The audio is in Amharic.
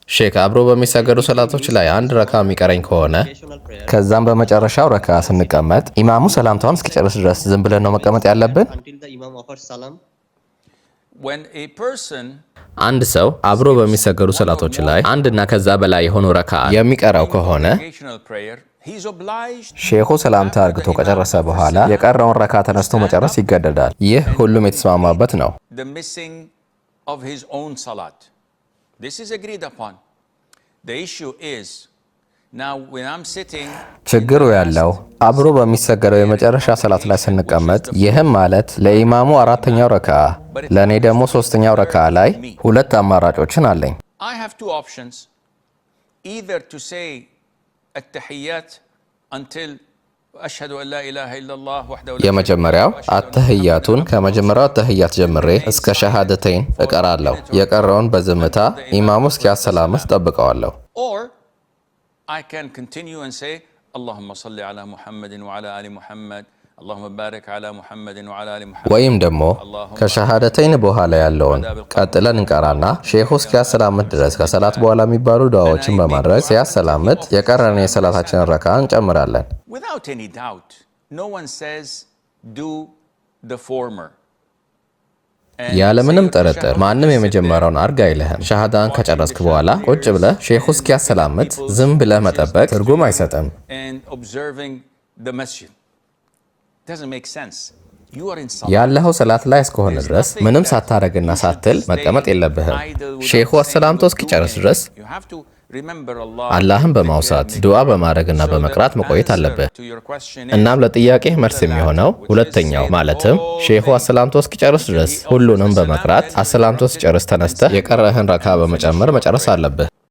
ሼክ አብሮ በሚሰገዱ ሰላቶች ላይ አንድ ረካ የሚቀረኝ ከሆነ ከዛም በመጨረሻው ረካ ስንቀመጥ ኢማሙ ሰላምታውን እስኪጨርስ ድረስ ዝም ብለን ነው መቀመጥ ያለብን? አንድ ሰው አብሮ በሚሰገዱ ሰላቶች ላይ አንድና ከዛ በላይ የሆኑ ረካ የሚቀረው ከሆነ ሼኹ ሰላምታ አርግቶ ከጨረሰ በኋላ የቀረውን ረካ ተነስቶ መጨረስ ይገደዳል። ይህ ሁሉም የተስማማበት ነው። ችግሩ ያለው አብሮ በሚሰገደው የመጨረሻ ሰላት ላይ ስንቀመጥ፣ ይህም ማለት ለኢማሙ አራተኛው ረካ ለእኔ ደግሞ ሶስተኛው ረካ ላይ ሁለት አማራጮችን አለኝ። የመጀመሪያው አተህያቱን ከመጀመሪያው አተህያት ጀምሬ እስከ ሸሃደተይን እቀራለሁ። የቀረውን በዝምታ ኢማሙ እስኪያሰላምት ጠብቀዋለሁ። ወይም ደግሞ ከሸሃደተይን በኋላ ያለውን ቀጥለን እንቀራና ሼኹ እስኪያሰላምት ድረስ ከሰላት በኋላ የሚባሉ ዱዓዎችን በማድረግ ሲያሰላምት የቀረን የሰላታችንን ረካ እንጨምራለን። ያለምንም ጥርጥር ማንም የመጀመሪያውን አርግ አይልህም። ሻሃዳን ከጨረስክ በኋላ ቁጭ ብለህ ሼኹ እስኪያሰላምት ዝም ብለህ መጠበቅ ትርጉም አይሰጥም። ያለኸው ሰላት ላይ እስከሆነ ድረስ ምንም ሳታረግና ሳትል መቀመጥ የለብህም። ሼኹ አሰላምቶ እስኪጨርስ ድረስ አላህን በማውሳት ዱዓ በማድረግና በመቅራት መቆየት አለብህ። እናም ለጥያቄህ መልስ የሚሆነው ሁለተኛው ማለትም ሼኹ አሰላምቶ እስኪጨርስ ድረስ ሁሉንም በመቅራት አሰላምቶ ሲጨርስ ተነስተህ የቀረህን ረካ በመጨመር መጨረስ አለብህ።